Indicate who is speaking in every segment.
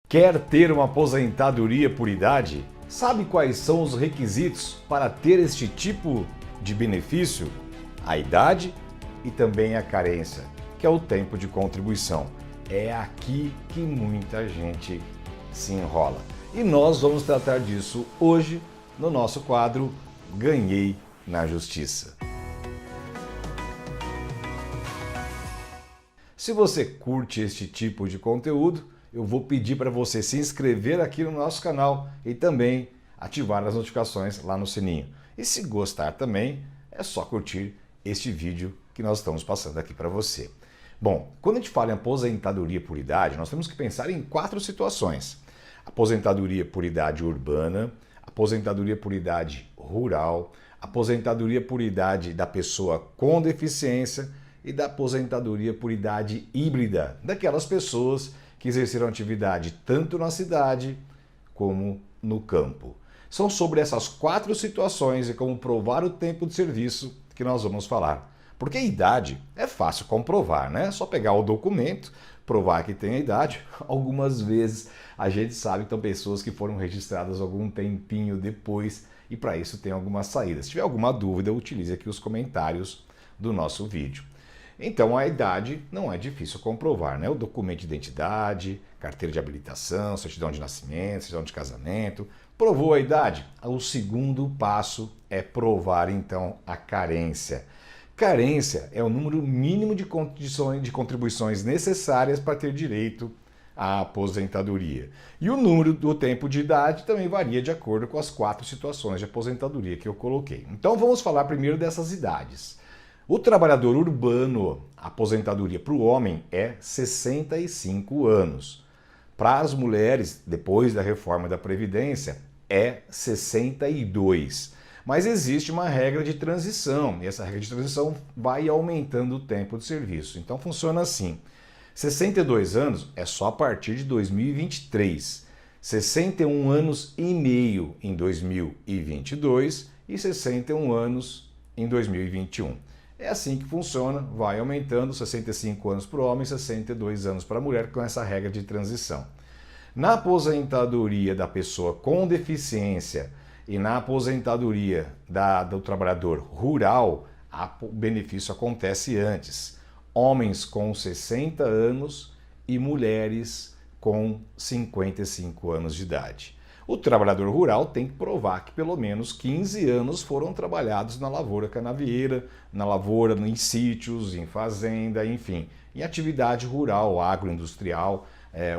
Speaker 1: Quer ter uma aposentadoria por idade? Sabe quais são os requisitos para ter este tipo de benefício? A idade e também a carência, que é o tempo de contribuição. É aqui que muita gente se enrola. E nós vamos tratar disso hoje no nosso quadro Ganhei na Justiça. Se você curte este tipo de conteúdo, eu vou pedir para você se inscrever aqui no nosso canal e também ativar as notificações lá no sininho. E se gostar também, é só curtir este vídeo que nós estamos passando aqui para você. Bom, quando a gente fala em aposentadoria por idade, nós temos que pensar em 4 situações. Aposentadoria por idade urbana, aposentadoria por idade rural, aposentadoria por idade da pessoa com deficiência e da aposentadoria por idade híbrida, daquelas pessoas que exerceram atividade tanto na cidade como no campo. São sobre essas 4 situações e como provar o tempo de serviço que nós vamos falar. Porque a idade é fácil comprovar, né? É só pegar o documento, provar que tem a idade. Algumas vezes a gente sabe que são pessoas que foram registradas algum tempinho depois e para isso tem algumas saídas. Se tiver alguma dúvida, utilize aqui os comentários do nosso vídeo. Então a idade não é difícil comprovar, né? O documento de identidade, carteira de habilitação, certidão de nascimento, certidão de casamento. Provou a idade? O segundo passo é provar então a carência. Carência é o número mínimo de contribuições necessárias para ter direito à aposentadoria. E o número do tempo de idade também varia de acordo com as 4 situações de aposentadoria que eu coloquei. Então vamos falar primeiro dessas idades. O trabalhador urbano, a aposentadoria para o homem é 65 anos. Para as mulheres, depois da reforma da Previdência, é 62. Mas existe uma regra de transição, e essa regra de transição vai aumentando o tempo de serviço. Então funciona assim: 62 anos é só a partir de 2023, 61 anos e meio em 2022 e 61 anos em 2021. É assim que funciona, vai aumentando, 65 anos para o homem, 62 anos para a mulher, com essa regra de transição. Na aposentadoria da pessoa com deficiência e na aposentadoria do trabalhador rural, o benefício acontece antes. Homens com 60 anos e mulheres com 55 anos de idade. O trabalhador rural tem que provar que pelo menos 15 anos foram trabalhados na lavoura canavieira, na lavoura, em sítios, em fazenda, enfim, em atividade rural, agroindustrial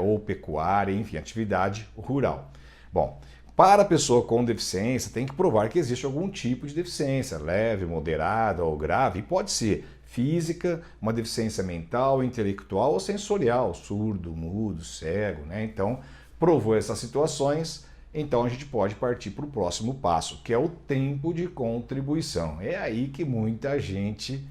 Speaker 1: ou pecuária, enfim, atividade rural. Bom, para a pessoa com deficiência tem que provar que existe algum tipo de deficiência, leve, moderada ou grave, e pode ser física, uma deficiência mental, intelectual ou sensorial, surdo, mudo, cego, né? Então, provou essas situações. Então a gente pode partir para o próximo passo, que é o tempo de contribuição. É aí que muita gente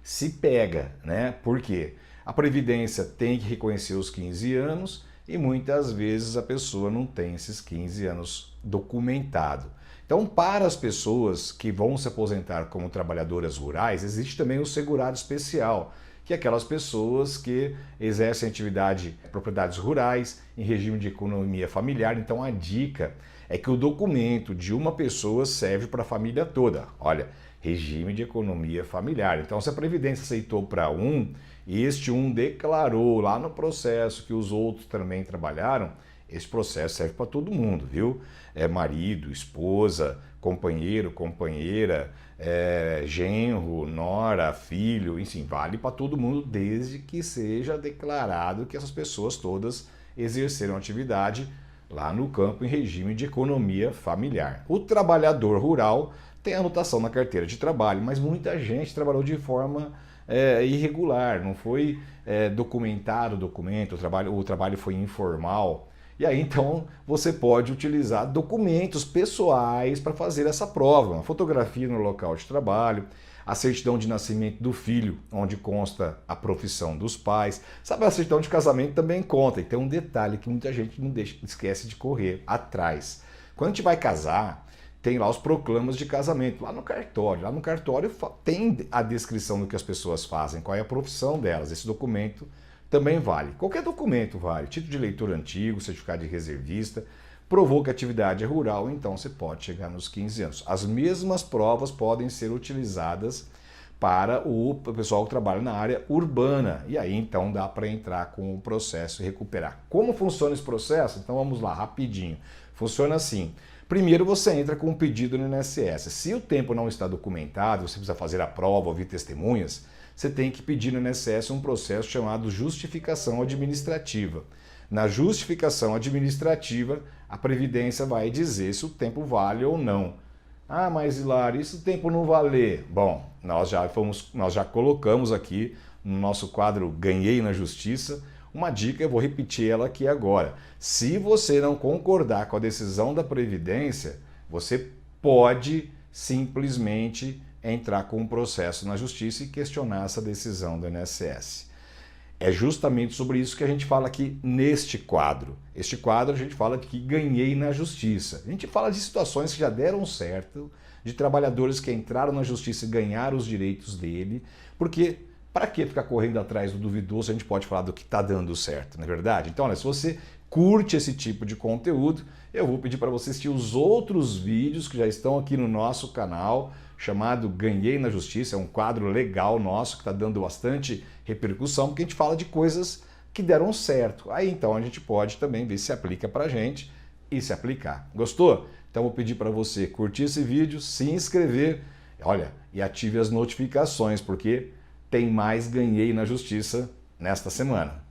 Speaker 1: se pega, né? Por quê? A Previdência tem que reconhecer os 15 anos e muitas vezes a pessoa não tem esses 15 anos documentado. Então, para as pessoas que vão se aposentar como trabalhadoras rurais, existe também o segurado especial, que é aquelas pessoas que exercem atividade em propriedades rurais, em regime de economia familiar. Então a dica é que o documento de uma pessoa serve para a família toda. Olha, regime de economia familiar. Então se a Previdência aceitou para um e este um declarou lá no processo que os outros também trabalharam, esse processo serve para todo mundo, viu? Marido, esposa, companheiro, companheira, genro, nora, filho, enfim, vale para todo mundo desde que seja declarado que essas pessoas todas exerceram atividade lá no campo em regime de economia familiar. O trabalhador rural tem anotação na carteira de trabalho, mas muita gente trabalhou de forma irregular, não foi documentado o documento, o trabalho foi informal. E aí então você pode utilizar documentos pessoais para fazer essa prova, uma fotografia no local de trabalho, a certidão de nascimento do filho, onde consta a profissão dos pais. Sabe, a certidão de casamento também conta, e tem um detalhe que muita gente não esquece de correr atrás. Quando a gente vai casar, tem lá os proclamas de casamento, lá no cartório. Lá no cartório tem a descrição do que as pessoas fazem, qual é a profissão delas. Esse documento também vale. Qualquer documento vale. Título de eleitor antigo, certificado de reservista, provou que a atividade é rural, então você pode chegar nos 15 anos. As mesmas provas podem ser utilizadas para o pessoal que trabalha na área urbana. E aí então dá para entrar com o processo e recuperar. Como funciona esse processo? Então vamos lá, rapidinho. Funciona assim. Primeiro você entra com um pedido no INSS. Se o tempo não está documentado, você precisa fazer a prova, ouvir testemunhas, você tem que pedir no INSS um processo chamado justificação administrativa. Na justificação administrativa, a Previdência vai dizer se o tempo vale ou não. Ah, mas Hilário, e se o tempo não valer? Bom, nós já colocamos aqui no nosso quadro Ganhei na Justiça uma dica, eu vou repetir ela aqui agora. Se você não concordar com a decisão da Previdência, você pode simplesmente entrar com um processo na Justiça e questionar essa decisão do INSS. É justamente sobre isso que a gente fala aqui neste quadro. Este quadro a gente fala que ganhei na justiça. A gente fala de situações que já deram certo, de trabalhadores que entraram na justiça e ganharam os direitos dele, porque para que ficar correndo atrás do duvidoso, a gente pode falar do que está dando certo, não é verdade? Então, olha, se você curte esse tipo de conteúdo, eu vou pedir para você assistir os outros vídeos que já estão aqui no nosso canal, chamado Ganhei na Justiça, é um quadro legal nosso que está dando bastante repercussão, porque a gente fala de coisas que deram certo. Aí então a gente pode também ver se aplica para a gente e se aplicar. Gostou? Então vou pedir para você curtir esse vídeo, se inscrever, olha, e ative as notificações, porque tem mais Ganhei na Justiça nesta semana.